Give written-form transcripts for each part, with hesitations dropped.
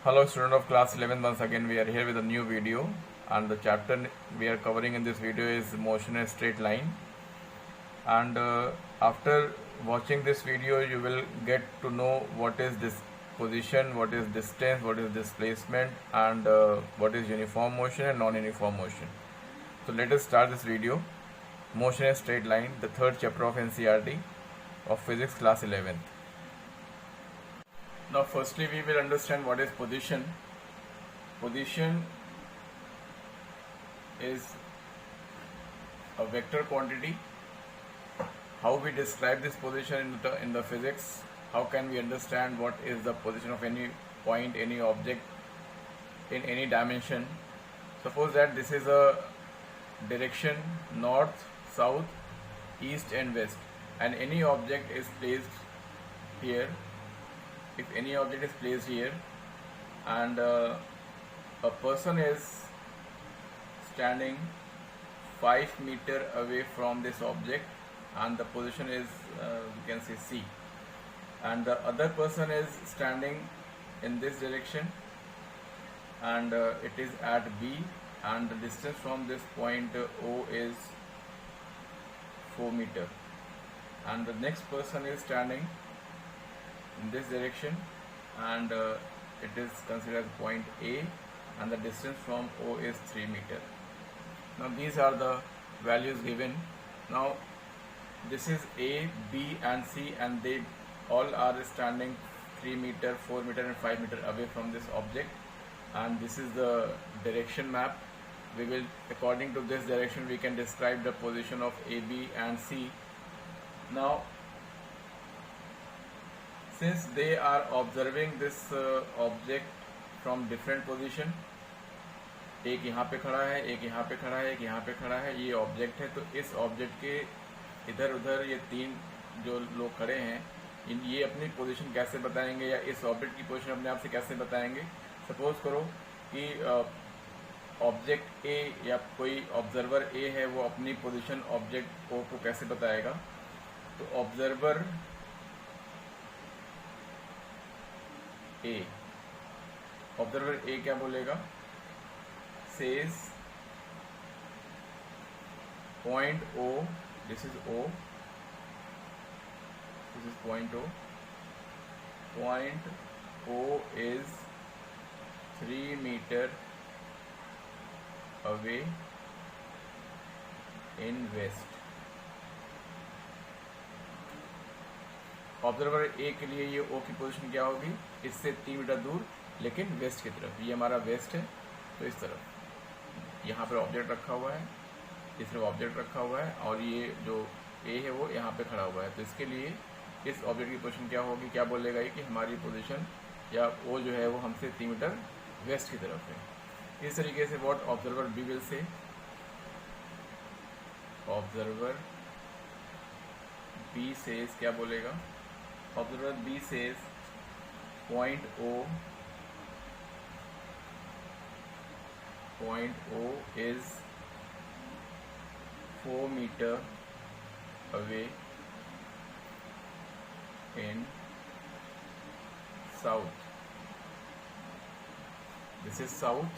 Hello student of class 11, once again we are here with a new video, and the chapter we are covering in this video is motion in a straight line. And after watching this video you will get to know what is this position, what is distance, what is displacement, and what is uniform motion and non-uniform motion. So let us start this video. Motion in a straight line, the third chapter of NCERT of physics class 11th. Now firstly we will understand what is position. Position is a vector quantity. How we describe this position in the physics? How can we understand what is the position of any point, any object in any dimension? Suppose that this is a direction north, south, east and west, and any object is placed here. If any object is placed here and a person is standing 5 meters away from this object, and the position is we can say C, and the other person is standing in this direction and it is at B, and the distance from this point O is 4 meters, and the next person is standing in this direction and it is considered point A, and the distance from O is 3 meters. Now these are the values given. Now this is A, B and C, and they all are standing 3 meters, 4 meters and 5 meters away from this object, and this is the direction map. We will, according to this direction, we can describe the position of A, B and C. Now since they are observing this object from different position, एक यहाँ पे खड़ा है, एक यहाँ पे खड़ा है, एक यहाँ पे खड़ा है, ये ऑब्जेक्ट है, तो इस ऑब्जेक्ट के इधर उधर ये तीन जो लोग खड़े हैं, ये अपनी पोजीशन कैसे बताएंगे या इस ऑब्जेक्ट की पोजीशन अपने आप से कैसे बताएंगे? सपोज करो कि ऑब्जेक्ट ए या कोई ऑब्जर्वर ए है, वो अपनी पोजीशन ऑब्जेक्ट ओ को कैसे बताएगा? तो ऑब्जर्वर ए क्या बोलेगा? Says point O, this is O, this is point O is 3 metre away in west. Observer A के लिए ये ओ की पोजीशन क्या होगी? इससे 3 मीटर दूर, लेकिन वेस्ट की तरफ. ये हमारा वेस्ट है, तो इस तरफ यहाँ पर ऑब्जेक्ट रखा हुआ है, इस तरफ ऑब्जेक्ट रखा हुआ है, और ये जो ए है वो यहाँ पे खड़ा हुआ है. तो इसके लिए इस ऑब्जेक्ट की पोजीशन क्या होगी? क्या बोलेगा ये कि हमारी पोजीशन या ओ जो है वो हमसे 3 मीटर वेस्ट की तरफ है. इस तरीके से what observer B will say, observer B says क्या बोलेगा? Observer B says point O is 4 meter away in south. This is south,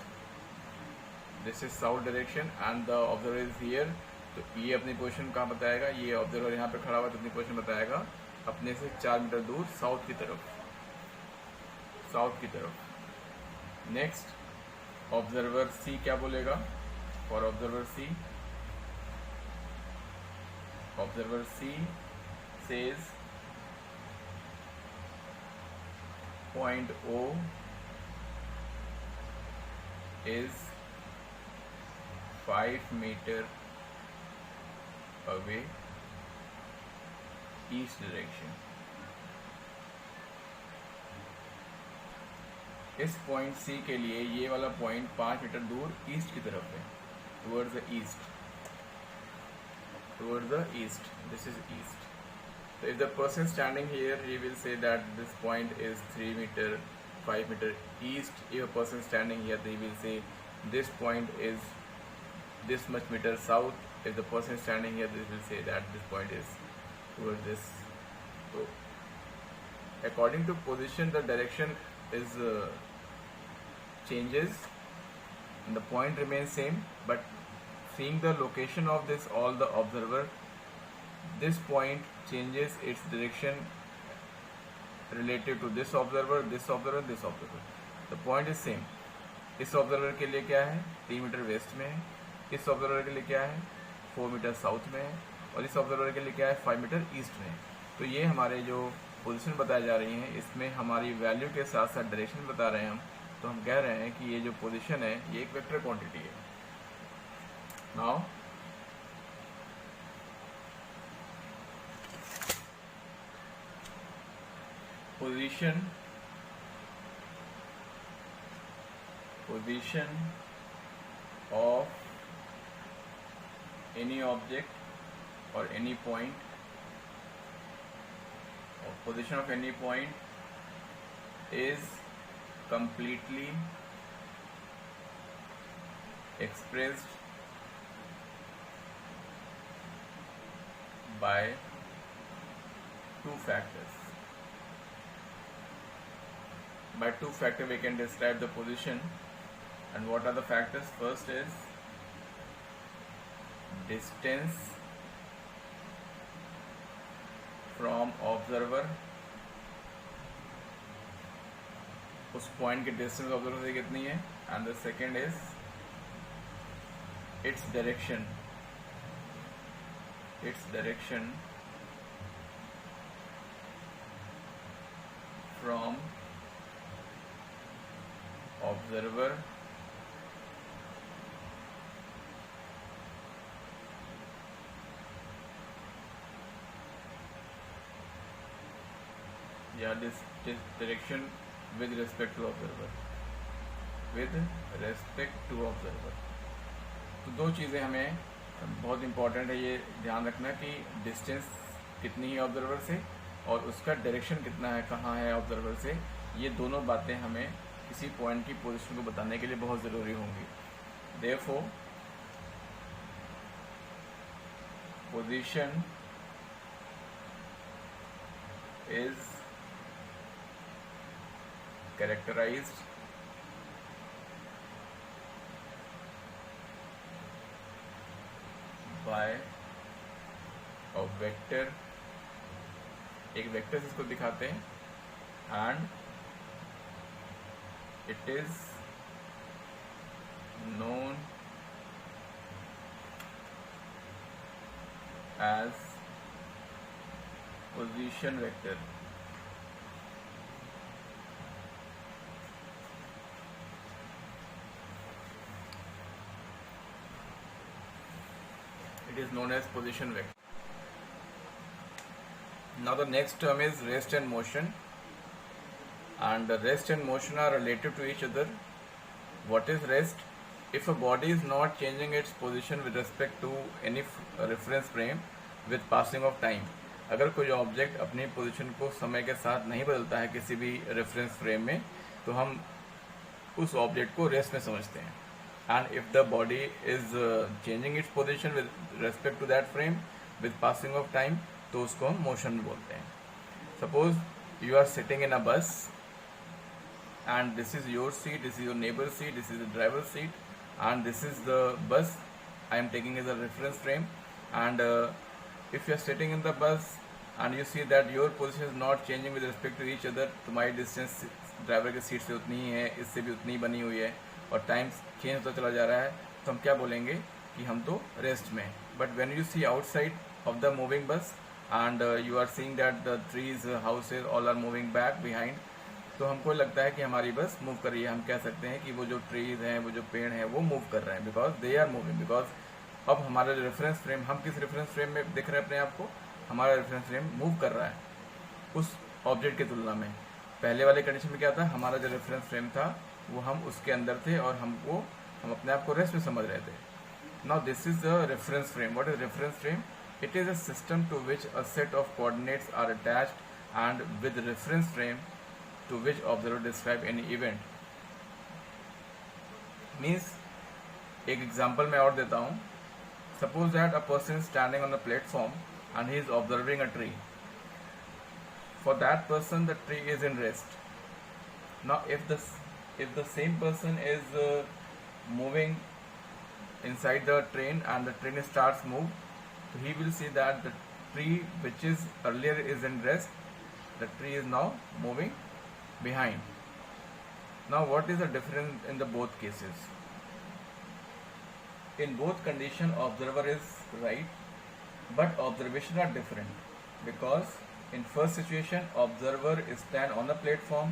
this is south direction, and the observer is here. तो ये अपनी पोजीशन कहाँ बताएगा? ये observer यहाँ पे खड़ा हुआ है, तो अपनी पोजीशन बताएगा अपने से 4 मीटर दूर साउथ की तरफ, साउथ की तरफ. नेक्स्ट ऑब्जर्वर सी क्या बोलेगा? For observer C says point O is 5 metre away east direction. इस पॉइंट सी के लिए ये वाला पॉइंट 5 मीटर दूर ईस्ट की तरफ है, towards the east, this is east. So if the person standing here, he will say that this point is 3 meter, 5 meter east. If a person standing here, they will say this point is this much meter south. If the person standing here, they will say that this point is towards this. So according to position, the direction is changes and the point remains same, but seeing the location of this all the observer, this point changes its direction relative to this observer, this observer, this observer. The point is same. इस observer के लिए क्या है 3 metre waste में है, इस observer के लिए क्या है 4 मीटर साउथ में है, और इस ऑब्जर्वर के लिए क्या है 5 मीटर ईस्ट में है. तो ये हमारे जो पोजीशन बताई जा रही हैं इसमें हमारी वैल्यू के साथ साथ डायरेक्शन बता रहे हैं हम. तो हम कह रहे हैं कि ये जो पोजीशन है ये एक वेक्टर क्वांटिटी है. Now position of any object or any point, or position of any point is completely expressed by two factors. By two factors we can describe the position. And what are the factors? First is distance from observer. उस point की distance observer से कितनी है. And the second is its direction. From observer या this direction with respect to observer. तो दो चीज़ें हमें बहुत इम्पॉर्टेंट है ये ध्यान रखना कि डिस्टेंस कितनी है ऑब्जर्वर से और उसका डायरेक्शन कितना है, कहाँ है ऑब्जर्वर से. ये दोनों बातें हमें किसी पॉइंट की पोजीशन को बताने के लिए बहुत ज़रूरी होंगी. Therefore position is characterized by a vector. एक वेक्टर से इसको दिखाते हैं and it is known as position vector. It is known as position vector. Now the next term is rest and motion, and the rest and motion are related to each other. What is rest? If a body is not changing its position with respect to any reference frame with passing of time, अगर कोई object अपनी position को समय के साथ नहीं बदलता है किसी भी रेफरेंस फ्रेम में, तो हम उस ऑब्जेक्ट को रेस्ट में समझते हैं. And if the body is changing its position with respect to that frame with passing of time, तो उसको हम मोशन में बोलते हैं. Suppose you are sitting in a bus and this is your seat, this is your neighbor's seat, this is the driver's seat, and this is the bus I am taking as a reference frame. And if you are sitting in the bus and you see that your position is not changing with respect to each other, तुम्हारी distance driver की seat से उतनी ही है, इससे भी उतनी बनी हुई है, और टाइम चेंज होता चला जा रहा है, तो हम क्या बोलेंगे कि हम तो रेस्ट में. But when you see outside of the moving bus and you are seeing that the trees, houses all are moving back behind, तो हमको लगता है कि हमारी बस मूव कर रही है. हम कह सकते हैं कि वो जो ट्रीज हैं, वो जो पेड़ हैं, वो मूव कर रहे हैं, because they are moving. Because अब हमारा जो रेफरेंस फ्रेम, हम किस रेफरेंस फ्रेम में दिख रहे हैं अपने आप को, हमारा रेफरेंस फ्रेम मूव कर रहा है उस ऑब्जेक्ट की तुलना में. पहले वाले कंडीशन में क्या था, हमारा जो रेफरेंस फ्रेम था वो हम उसके अंदर थे और हम अपने आप को रेस्ट में समझ रहे थे. Now this is the reference frame. What is reference frame? It is a system to which a set of coordinates are attached and with reference frame to which observer describe any event. Means एक example मैं और देता हूँ. Suppose that a person is standing on the platform and he is observing a tree. For that person the tree is in rest. Now if if the same person is moving inside the train and the train starts move, so he will see that the tree which is earlier is in rest, the tree is now moving behind. Now what is the difference in the both cases? In both condition observer is right, but observation are different, because in first situation observer is stand on the platform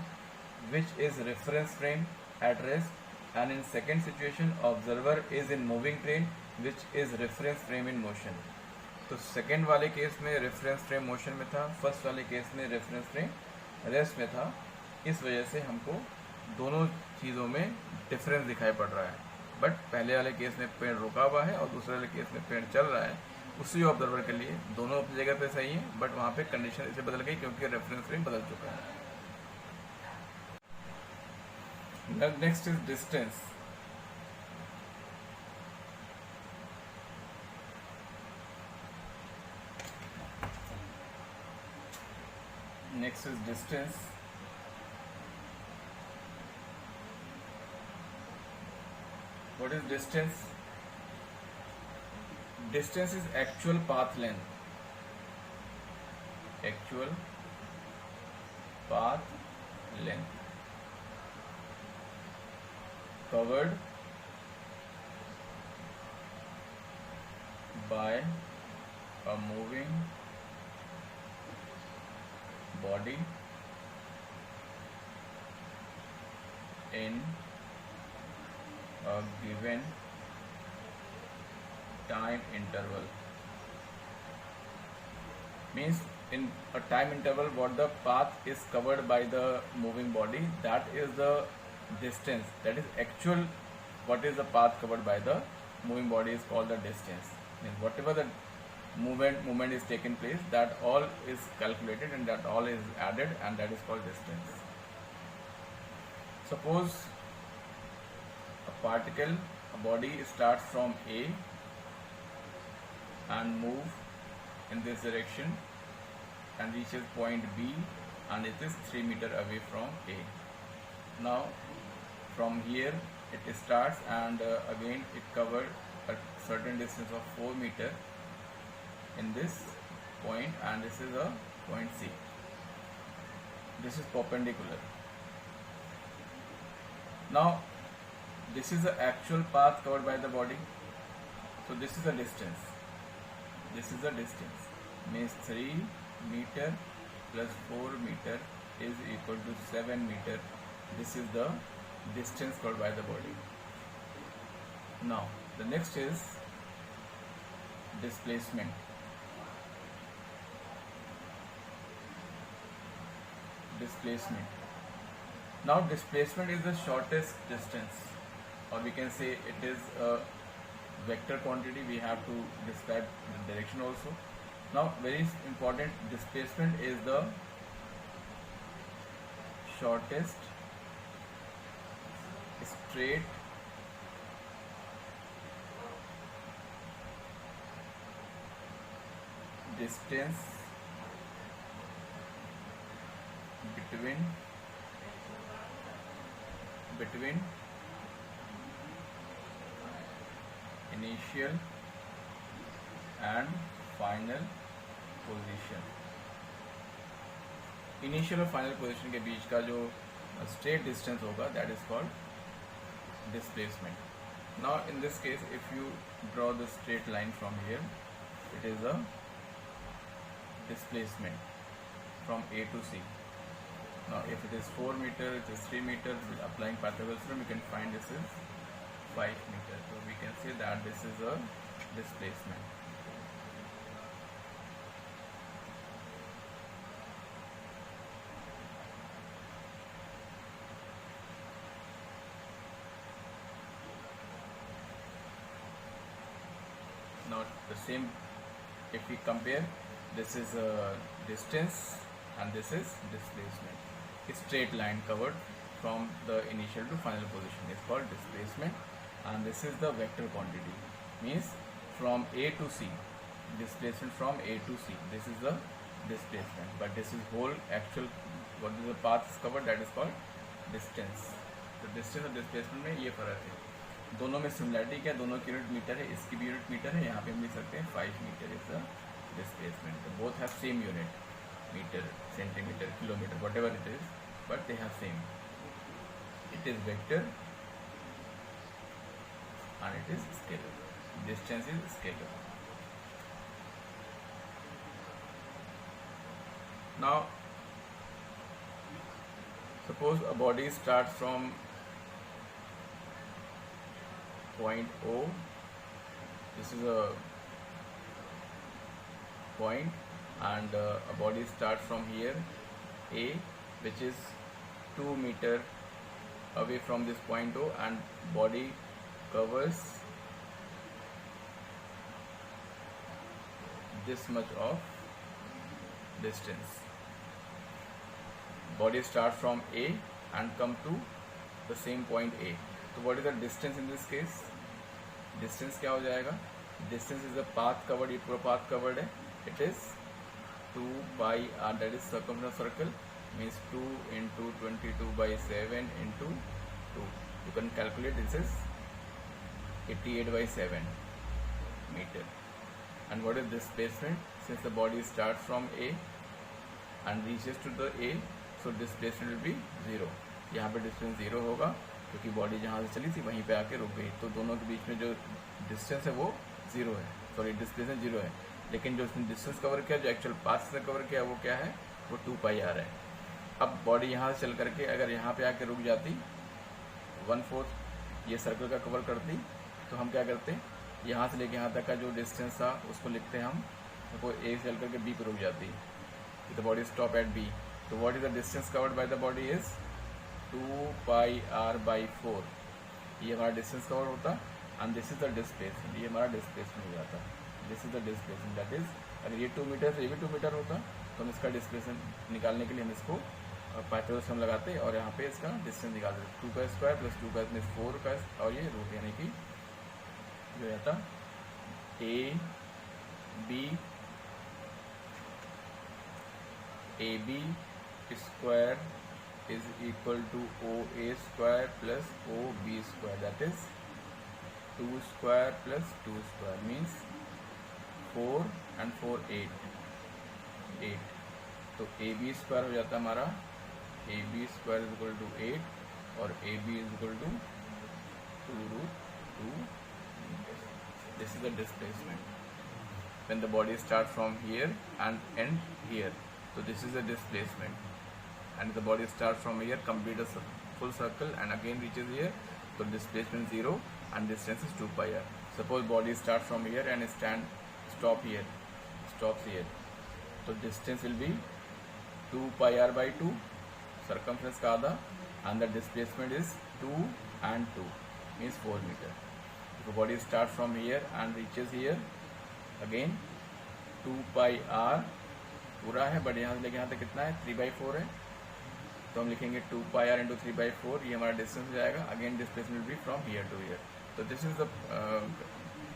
which is reference frame at rest, and in second situation observer is in moving train which is reference frame in motion. तो second वाले case में reference frame motion में था, first वाले case में reference frame rest में था. इस वजह से हमको दोनों चीज़ों में डिफरेंस दिखाई पड़ रहा है. बट पहले वाले केस में पेड़ रुका हुआ है और दूसरे वाले केस में पेड़ चल रहा है. उसी ऑब्जर्वर के लिए दोनों अपनी जगह पे सही है, बट वहाँ पे कंडीशन इसे बदल गई क्योंकि रेफरेंस फ्रेम बदल चुका है. Next is distance. Next is distance. What is distance? Distance is actual path length. Actual path length covered by a moving body in a given time interval. Means in a time interval what the path is covered by the moving body, that is the distance. That is actual what is the path covered by the moving body is called the distance. Means whatever the movement is taken place, that all is calculated and that all is added, and that is called distance. Suppose a particle, a body starts from A and move in this direction and reaches point B, and it is 3 meters away from A. Now from here it starts and again it covered a certain distance of 4 meters in this point, and this is a point C. This is perpendicular. Now this is the actual path covered by the body, so this is the distance. This is the distance, means 3 meter plus 4 meter is equal to 7 meter. This is the distance covered by the body. Now the next is displacement. Displacement. Now displacement is the shortest distance, or we can say it is a vector quantity. We have to describe the direction also. Now very important, displacement is the shortest straight distance between initial and final position. Initial और final position के बीच का जो straight distance होगा, that is called displacement. Now in this case if you draw the straight line from here, it is a displacement from A to C. Now if it is 4 meters, it is 3 meters, with applying Pythagoras theorem we can find this is 5 meters. So we can say that this is a displacement. Now the same, if we compare, this is a distance and this is displacement. A straight line covered from the initial to final position is called displacement, and this is the vector quantity, means from A to C, displacement from A to C, this is the displacement. But this is whole actual what is the path is covered, that is called distance. तो distance और displacement में ये फ़र्क है। दोनों में similarity क्या, दोनों की यूनिट मीटर है, इसकी भी यूनिट मीटर है, यहाँ पे हम लिख सकते हैं 5 मीटर इज द डिस्प्लेसमेंट। तो both have same unit, metre, centimetre, kilometre, whatever it is, but they have same. It is vector and it is scalar. Distance is scalar. Now suppose a body starts from point O. This is a point, and a body starts from here A, which is 2 meter away from this point O, and body covers this much of distance. Body starts from A and come to the same point A. So what is the distance in this case? Distance क्या हो जाएगा? Distance is the path covered. ये पूरा path covered है. It is 2 pi r, that is circumference of circle, means 2 into 22/7 into 2. You can calculate, this is 88/7 meter. And what is displacement? Since the body starts from A and reaches to the A, so displacement will be 0. यहाँ पे distance 0 होगा क्योंकि body जहाँ से चली थी वहीं पे आके रुक गई, तो दोनों के बीच में जो डिस्टेंस है वो 0 है, सॉरी डिस्प्लेसमेंट 0 है। लेकिन जो उसने डिस्टेंस कवर किया, जो एक्चुअल पाथ से कवर किया, वो क्या है, वो 2 पाई आर है। अब बॉडी यहाँ से चल करके अगर यहाँ पे आके रुक जाती, 1/4 ये सर्कल का कवर करती, तो हम क्या करते हैं, यहाँ से लेके यहाँ तक का जो डिस्टेंस था उसको लिखते हैं हम, वो ए से चल करके बी पर रुक जाती, the body stop at B. तो what is the distance covered by the body is 2 pi r/4। ये हमारा डिस्टेंस कवर होता, and this is the displacement, ये हमारा डिस्प्लेसमेंट हो जाता। This is the displacement, that is अगर ये 2 मीटर तो ये भी 2 मीटर होता, तो हम इसका डिस्प्लेसमेंट निकालने के लिए हम इसको पाइथागोरस हम लगाते और यहाँ पे इसका डिस्टेंस निकाल देते, 2 का स्क्वायर प्लस 2 का मीन्स 4 का, और ये रूट, यानी कि जो रहता A B square is equal to OA square plus OB square, that is 2 square plus 2 square means 4 and 4 8। तो AB स्क्वायर हो जाता है हमारा, AB square is equal to 8 और AB is equal to 2√2। This is the displacement when the body starts from here and end here. So this is the displacement, and the body starts from here, complete a full circle and again reaches here, so displacement 0 and distance is 2 pi r. Suppose body starts from here and stops here, so distance will be 2 pi r/2, circumference का आधा, and the displacement is 2 and 2 means 4 meter. The body starts from here and reaches here, again 2 pi r पूरा है, but यहाँ से लेके यहाँ तक कितना है, 3/4 है, तो हम लिखेंगे 2 pi r into 3/4, ये हमारा डिस्टेंस हो जाएगा। Again displacement will be from here to here. तो this is the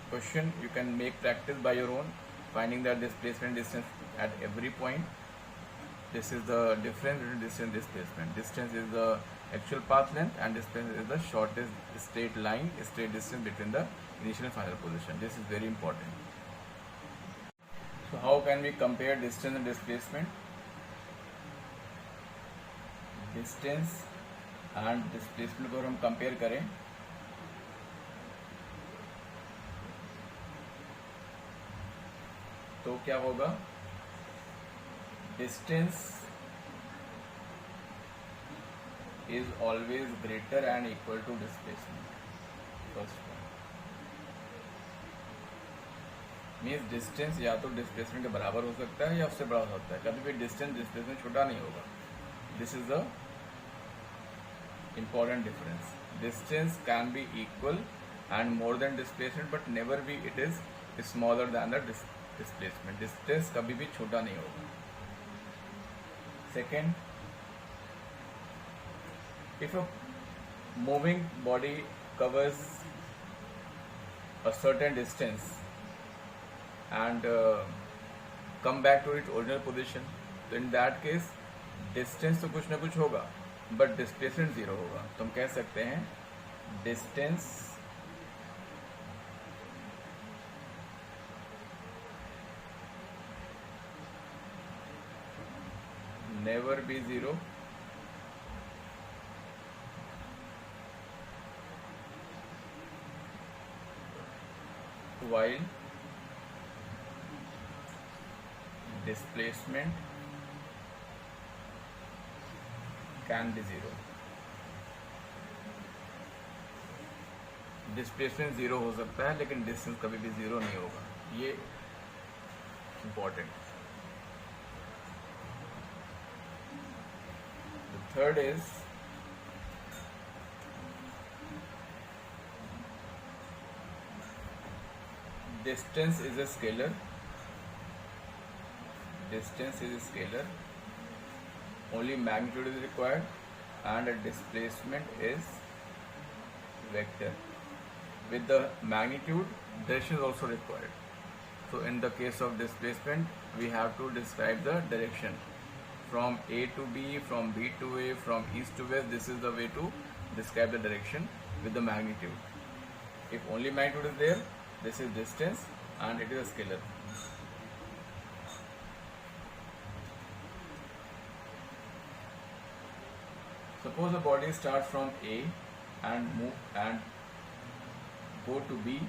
question, you can make practice by your own, finding the displacement distance at every point. This is the difference between distance and displacement. Distance is the actual path length and distance is the shortest straight distance between the initial and final position. This is very important. So how can we compare distance and displacement? Distance and displacement को हम compare करें, तो क्या होगा, distance is always greater and equal to displacement. First one means distance या तो displacement के बराबर हो सकता है या उससे बड़ा हो सकता है, कभी भी distance displacement छोटा नहीं होगा। This is the important difference. Distance can be equal and more than displacement, but never be it is smaller than the displacement. Distance कभी भी छोटा नहीं होगा। Second, if a moving body covers a certain distance and come back to its original position, तो in that case distance तो कुछ ना कुछ होगा, बट डिस्प्लेसमेंट ज़ीरो होगा, तो हम कह सकते हैं distance never be zero while displacement can be zero. Displacement zero हो सकता है लेकिन डिस्टेंस कभी भी ज़ीरो नहीं होगा, ये important. Third is distance is a scalar. Distance is a scalar. Only magnitude is required, and a displacement is vector. With the magnitude, direction is also required. So in the case of displacement, we have to describe the direction. From A to B, from B to A, from east to west, this is the way to describe the direction with the magnitude. If only magnitude is there, this is distance and it is a scalar. Suppose the body starts from A and move and go to B,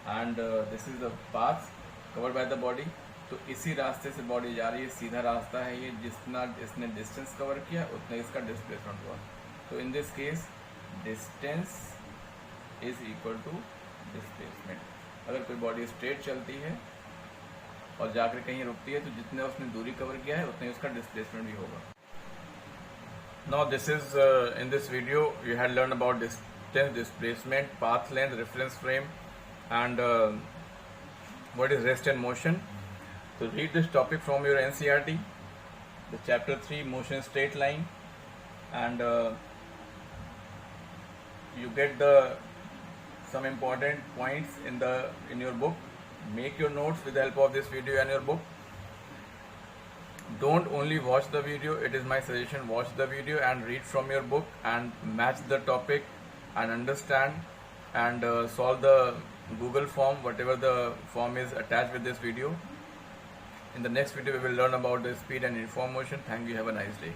and this is the path covered by the body. तो इसी रास्ते से body जा रही है, सीधा रास्ता है ये, जितना इसने डिस्टेंस कवर किया उतना इसका डिस्प्लेसमेंट हुआ. तो in this case distance is equal to displacement. अगर कोई बॉडी स्ट्रेट चलती है और जाकर कहीं रुकती है तो जितने उसने दूरी कवर किया है उतने उसका डिस्प्लेसमेंट भी होगा. Now this is in this video you had learn about distance, displacement, path length, reference frame and what is rest and motion. So read this topic from your NCERT, the chapter 3 motion straight line, and you get some important points in your book. Make your notes with the help of this video and your book. Don't only watch the video, it is my suggestion, watch the video and read from your book and match the topic and understand and solve the Google form, whatever the form is attached with this video. In the next video, we will learn about the speed and uniform motion. Thank you. Have a nice day.